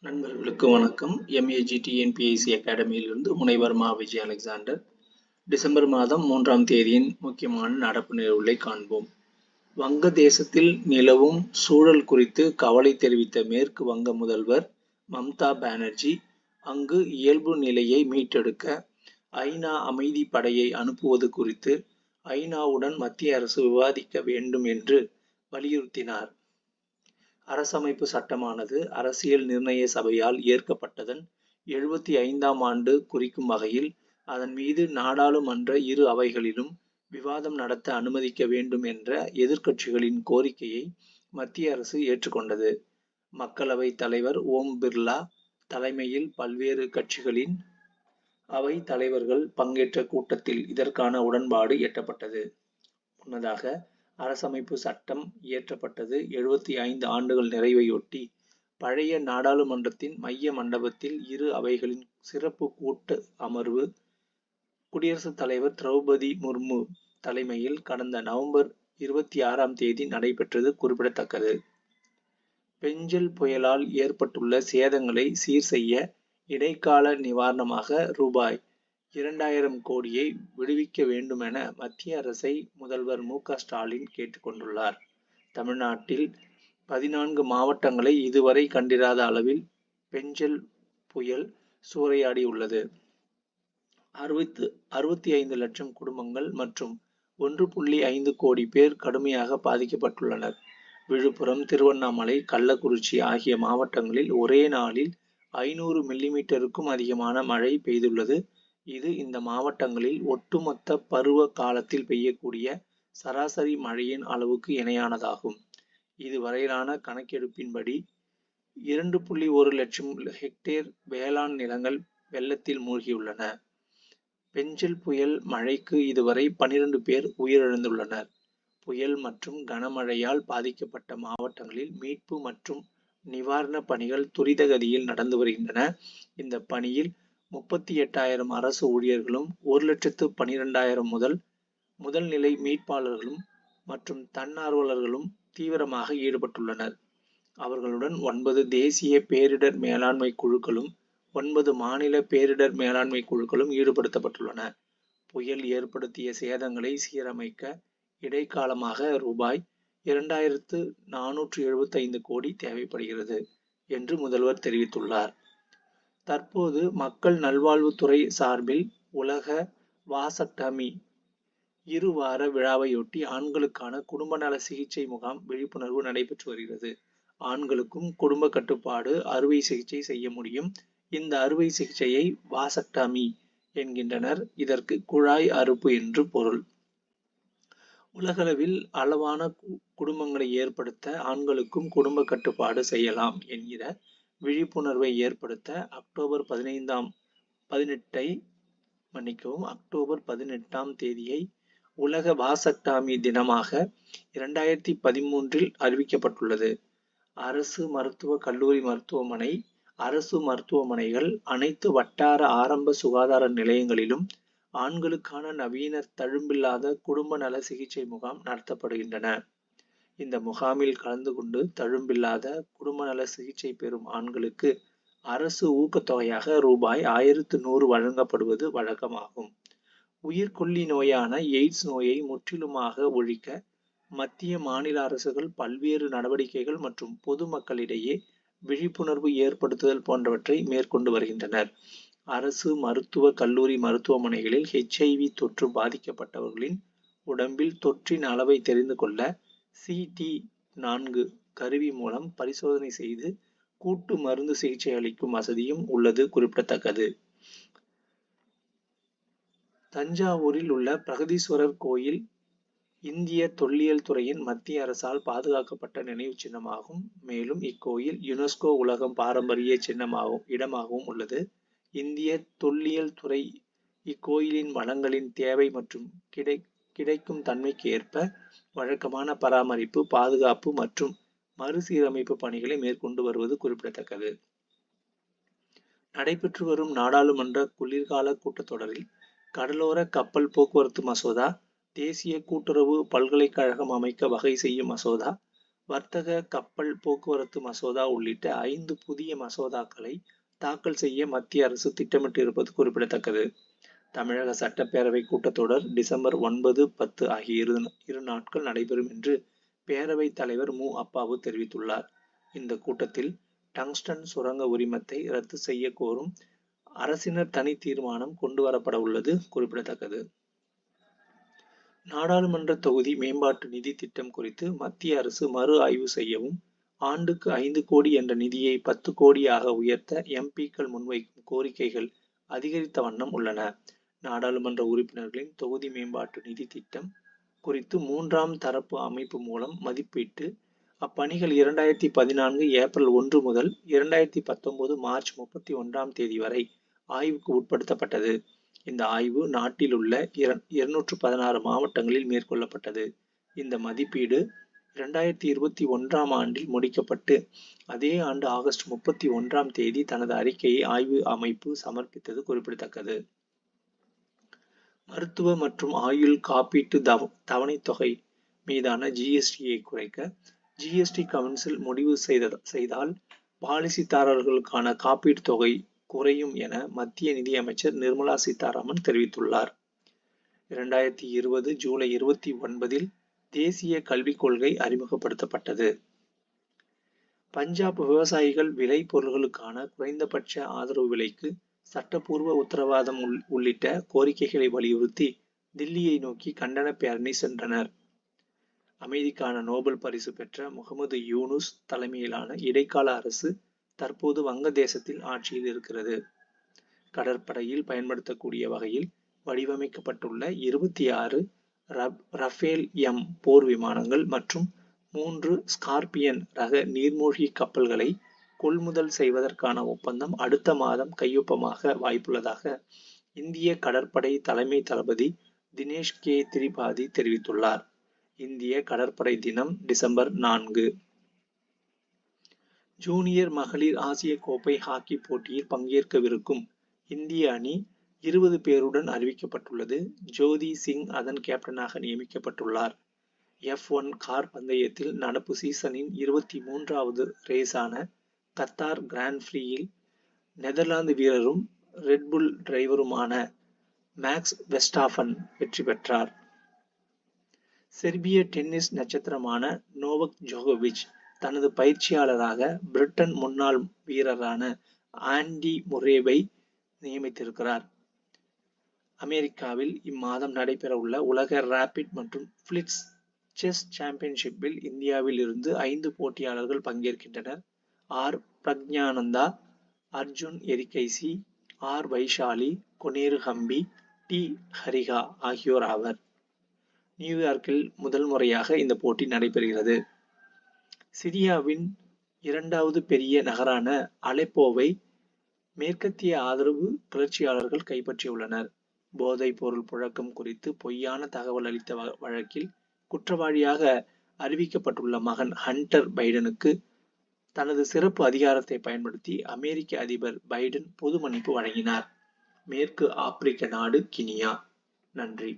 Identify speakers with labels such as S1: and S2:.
S1: நண்பர்களுக்கு வணக்கம். MAGTNPSC அகாடமியிலிருந்து முனைவர் மா. விஜய் அலெக்சாண்டர். டிசம்பர் மாதம் 3ஆம் தேதியின் முக்கியமான நடப்பு நிகழ்வுகளை காண்போம். வங்கதேசத்தில் நிலவும் சூழல் குறித்து கவலை தெரிவித்த மேற்கு வங்க முதல்வர் மம்தா பானர்ஜி அங்கு இயல்பு நிலையை மீட்டெடுக்க ஐநா அமைதி படையை அனுப்புவது குறித்து ஐநாவுடன் மத்திய அரசு விவாதிக்க வேண்டும் என்று வலியுறுத்தினார். அரசமைப்பு சட்டமானது அரசியல் நிர்ணய சபையால் ஏற்கப்பட்டதன் 75ஆம் ஆண்டு குறிக்கும் வகையில் அதன் மீது நாடாளுமன்ற இரு அவைகளிலும் விவாதம் நடத்த அனுமதிக்க வேண்டும் என்ற எதிர்க்கட்சிகளின் கோரிக்கையை மத்திய அரசு ஏற்றுக்கொண்டது. மக்களவை தலைவர் ஓம் பிர்லா தலைமையில் பல்வேறு கட்சிகளின் அவை தலைவர்கள் பங்கேற்ற கூட்டத்தில் இதற்கான உடன்பாடு எட்டப்பட்டது. முன்னதாக அரசமைப்பு சட்டம் இயற்றப்பட்டது 75 ஆண்டுகள் நிறைவையொட்டி பழைய நாடாளுமன்றத்தின் மைய மண்டபத்தில் இரு அவைகளின் சிறப்பு கூட்ட அமர்வு குடியரசுத் தலைவர் திரௌபதி முர்மு தலைமையில் கடந்த நவம்பர் 26ஆம் தேதி நடைபெற்றது குறிப்பிடத்தக்கது. பெஞ்சல் புயலால் ஏற்பட்டுள்ள சேதங்களை சீர் செய்ய இடைக்கால நிவாரணமாக ரூபாய் 2000 கோடியை விடுவிக்க வேண்டுமென மத்திய அரசை முதல்வர் மு. க. ஸ்டாலின் கேட்டுக்கொண்டுள்ளார். தமிழ்நாட்டில் 14 மாவட்டங்களை இதுவரை கண்டிராத அளவில் பெஞ்சல் புயல் சூறையாடியுள்ளது. 65 லட்சம் குடும்பங்கள் மற்றும் 1.5 கோடி பேர் கடுமையாக பாதிக்கப்பட்டுள்ளனர். விழுப்புரம், திருவண்ணாமலை, கள்ளக்குறிச்சி ஆகிய மாவட்டங்களில் ஒரே நாளில் 500 மில்லிமீட்டருக்கும் அதிகமான மழை பெய்துள்ளது. இது இந்த மாவட்டங்களில் ஒட்டுமொத்த பருவ காலத்தில் பெய்யக்கூடிய சராசரி மழையின் அளவுக்கு இணையானதாகும். இதுவரையிலான கணக்கெடுப்பின்படி 2.1 லட்சம் ஹெக்டேர் வேளாண் நிலங்கள் வெள்ளத்தில் மூழ்கியுள்ளன. பெஞ்சல் புயல் மழைக்கு இதுவரை 12 பேர் உயிரிழந்துள்ளனர். புயல் மற்றும் கனமழையால் பாதிக்கப்பட்ட மாவட்டங்களில் மீட்பு மற்றும் நிவாரண பணிகள் துரிதகதியில் நடந்து வருகின்றன. இந்த பணியில் 38,000 அரசு ஊழியர்களும் 1,12,000 முதல் நிலை மீட்பாளர்களும் மற்றும் தன்னார்வலர்களும் தீவிரமாக ஈடுபட்டுள்ளனர். அவர்களுடன் 9 தேசிய பேரிடர் மேலாண்மை குழுக்களும் 9 மாநில பேரிடர் மேலாண்மை குழுக்களும் ஈடுபடுத்தப்பட்டுள்ளன. புயல் ஏற்படுத்திய சேதங்களை சீரமைக்க இடைக்காலமாக ரூபாய் 2,475 கோடி தேவைப்படுகிறது என்று முதல்வர் தெரிவித்துள்ளார். தற்போது மக்கள் நல்வாழ்வுத்துறை சார்பில் உலக வாசக்டமி இருவார விழாவையொட்டி ஆண்களுக்கான குடும்ப நல சிகிச்சை முகாம் விழிப்புணர்வு நடைபெற்று வருகிறது. ஆண்களுக்கும் குடும்ப கட்டுப்பாடு அறுவை சிகிச்சை செய்ய முடியும். இந்த அறுவை சிகிச்சையை வாசக்டமி என்கின்றனர். இதற்கு குழாய் அறுப்பு என்று பொருள். உலகளவில் அளவான குடும்பங்களை ஏற்படுத்த ஆண்களுக்கும் குடும்ப கட்டுப்பாடு செய்யலாம் என்கிற விழிப்புணர்வை ஏற்படுத்த அக்டோபர் 18ஆம் தேதியை உலக வாசக்டாமி தினமாக 2013இல் அறிவிக்கப்பட்டுள்ளது. அரசு மருத்துவ கல்லூரி மருத்துவமனை, அரசு மருத்துவமனைகள், அனைத்து வட்டார ஆரம்ப சுகாதார நிலையங்களிலும் ஆண்களுக்கான நவீன தழும்பில்லாத குடும்ப நல சிகிச்சை முகாம் நடத்தப்படுகின்றன. இந்த முகாமில் கலந்து கொண்டு தழும்பில்லாத குடும்ப நல சிகிச்சை பெறும் ஆண்களுக்கு அரசு ஊக்கத்தொகையாக ரூபாய் 1,100 வழங்கப்படுவது வழக்கமாகும். உயிர்கொல்லி நோயான எய்ட்ஸ் நோயை முற்றிலுமாக ஒழிக்க மத்திய, மாநில அரசுகள் பல்வேறு நடவடிக்கைகள் மற்றும் பொதுமக்களிடையே விழிப்புணர்வு ஏற்படுத்துதல் போன்றவற்றை மேற்கொண்டு வருகின்றனர். அரசு மருத்துவ கல்லூரி மருத்துவமனைகளில் HIV தொற்று பாதிக்கப்பட்டவர்களின் உடம்பில் தொற்றின் அளவை தெரிந்து கொள்ள CT4 கருவி மூலம் பரிசோதனை செய்து கூட்டு மருந்து சிகிச்சை அளிக்கும் வசதியும் உள்ளது குறிப்பிடத்தக்கது. தஞ்சாவூரில் உள்ள பிரகதீஸ்வரர் கோயில் இந்திய தொல்லியல் துறையின் மத்திய அரசால் பாதுகாக்கப்பட்ட நினைவு சின்னமாகும். மேலும் இக்கோயில் யுனெஸ்கோ உலகம் பாரம்பரிய இடமாகவும் உள்ளது. இந்திய தொல்லியல் துறை இக்கோயிலின் வளங்களின் தேவை மற்றும் கிடைக்கும் தன்மைக்கு ஏற்ப வழக்கமான பராமரிப்பு, பாதுகாப்பு மற்றும் மறுசீரமைப்பு பணிகளை மேற்கொண்டு வருவது குறிப்பிடத்தக்கது. நடைபெற்று வரும் நாடாளுமன்ற குளிர்கால கூட்டத்தொடரில் கடலோர கப்பல் போக்குவரத்து மசோதா, தேசிய கூட்டுறவு பல்கலைக்கழகம் அமைக்க வகை செய்யும் மசோதா, வர்த்தக, கப்பல் போக்குவரத்து மசோதா உள்ளிட்ட 5 புதிய மசோதாக்களை தாக்கல் செய்ய மத்திய அரசு திட்டமிட்டு இருப்பது குறிப்பிடத்தக்கது. தமிழக சட்டப்பேரவை கூட்டத்தொடர் டிசம்பர் 9, 10 ஆகிய இரு நாட்கள் நடைபெறும் என்று பேரவைத் தலைவர் மு. அப்பாவு தெரிவித்துள்ளார். இந்த கூட்டத்தில் டங்ஸ்டன் சுரங்க உரிமத்தை ரத்து செய்ய கோரும் அரசினர் தனி தீர்மானம் கொண்டு வரப்பட உள்ளது குறிப்பிடத்தக்கது. நாடாளுமன்ற தொகுதி மேம்பாட்டு நிதி திட்டம் குறித்து மத்திய அரசு மறு ஆய்வு செய்யவும், ஆண்டுக்கு 5 கோடி என்ற நிதியை 10 கோடியாக உயர்த்த எம்.பி.க்கள் முன்வைக்கும் கோரிக்கைகள் அதிகரித்த வண்ணம் உள்ளன. நாடாளுமன்ற உறுப்பினர்களின் தொகுதி மேம்பாட்டு நிதி திட்டம் குறித்து 3ஆம் தரப்பு அமைப்பு மூலம் மதிப்பீட்டு அப்பணிகள் 2014 ஏப்ரல் 1 முதல் 2019 மார்ச் 31ஆம் தேதி வரை ஆய்வுக்கு உட்படுத்தப்பட்டது. இந்த ஆய்வு நாட்டில் உள்ள 216 மாவட்டங்களில் மேற்கொள்ளப்பட்டது. இந்த மதிப்பீடு 2021ஆம் ஆண்டில் முடிக்கப்பட்டு, அதே ஆண்டு ஆகஸ்ட் 31ஆம் தேதி தனது அறிக்கையை ஆய்வு அமைப்பு சமர்ப்பித்தது குறிப்பிடத்தக்கது. மருத்துவ மற்றும் ஆயுள் காப்பீட்டு தவணைத் தொகை மீதான ஜிஎஸ்டியை குறைக்க ஜிஎஸ்டி கவுன்சில் முடிவு செய்தால் பாலிசிதாரர்களுக்கான காப்பீட்டு தொகை குறையும் என மத்திய நிதியமைச்சர் நிர்மலா சீதாராமன் தெரிவித்துள்ளார். 2020 ஜூலை 29இல் தேசிய கல்விக் கொள்கை அறிமுகப்படுத்தப்பட்டது. பஞ்சாப் விவசாயிகள் விளை பொருட்களுக்கான குறைந்தபட்ச ஆதரவு விலைக்கு சட்டப்பூர்வ உத்தரவாதம் உள்ளிட்ட கோரிக்கைகளை வலியுறுத்தி தில்லியை நோக்கி கண்டன பேரணி சென்றனர். அமைதிக்கான நோபல் பரிசு பெற்ற முகமது யூனுஸ் தலைமையிலான இடைக்கால அரசு தற்போது வங்கதேசத்தில் ஆட்சியில் இருக்கிறது. கடற்படையில் பயன்படுத்தக்கூடிய வகையில் வடிவமைக்கப்பட்டுள்ள 26 ரஃபேல் எம் போர் விமானங்கள் மற்றும் 3 ஸ்கார்பியன் ரக நீர்மூழ்கி கப்பல்களை கொள்முதல் செய்வதற்கான ஒப்பந்தம் அடுத்த மாதம் கையொப்பமாக வாய்ப்புள்ளதாக இந்திய கடற்படை தலைமை தளபதி தினேஷ் கே. திரிபாதி தெரிவித்துள்ளார். இந்திய கடற்படை தினம் டிசம்பர் 4. ஜூனியர் மகளிர் ஆசிய கோப்பை ஹாக்கி போட்டியில் பங்கேற்கவிருக்கும் இந்திய அணி 20 பேருடன் அறிவிக்கப்பட்டுள்ளது. ஜோதி சிங் அதன் கேப்டனாக நியமிக்கப்பட்டுள்ளார். F1 கார் பந்தயத்தில் நடப்பு சீசனின் 23வது ரேஸான கத்தார் கிராண்ட் பிரீயில் நெதர்லாந்து வீரரும் ரெட்புல் டிரைவருமான மேக்ஸ் வெஸ்டாபன் வெற்றி பெற்றார். செர்பிய டென்னிஸ் நட்சத்திரமான நோவக் ஜோகோவிச் தனது பயிற்சியாளராக பிரிட்டன் முன்னாள் வீரரான ஆண்டி முரேவை நியமித்திருக்கிறார். அமெரிக்காவில் இம்மாதம் நடைபெறவுள்ள உலக ரேபிட் மற்றும் பிளிட்ஸ் செஸ் சாம்பியன்ஷிப்பில் இந்தியாவில் இருந்து 5 போட்டியாளர்கள் பங்கேற்கின்றனர். R. Praggnanandhaa, Arjun Erigaisi, R. Vaishali, Koneru Humpy, D. Harika ஆகியோர் ஆவர். நியூயார்க்கில் முதல் முறையாக இந்த போட்டி நடைபெறுகிறது. சிரியாவின் 2வது பெரிய நகரான அலெப்போவை மேற்கத்திய ஆதரவு கிளர்ச்சியாளர்கள் கைப்பற்றியுள்ளனர். போதைப் பொருள் புழக்கம் குறித்து பொய்யான தகவல் அளித்த வழக்கில் குற்றவாளியாக அறிவிக்கப்பட்டுள்ள மகன் ஹண்டர் பைடனுக்கு தனது சிறப்பு அதிகாரத்தை பயன்படுத்தி அமெரிக்க அதிபர் பைடன் பொது மன்னிப்பு வழங்கினார். மேற்கு ஆப்பிரிக்க நாடு கினியா. நன்றி.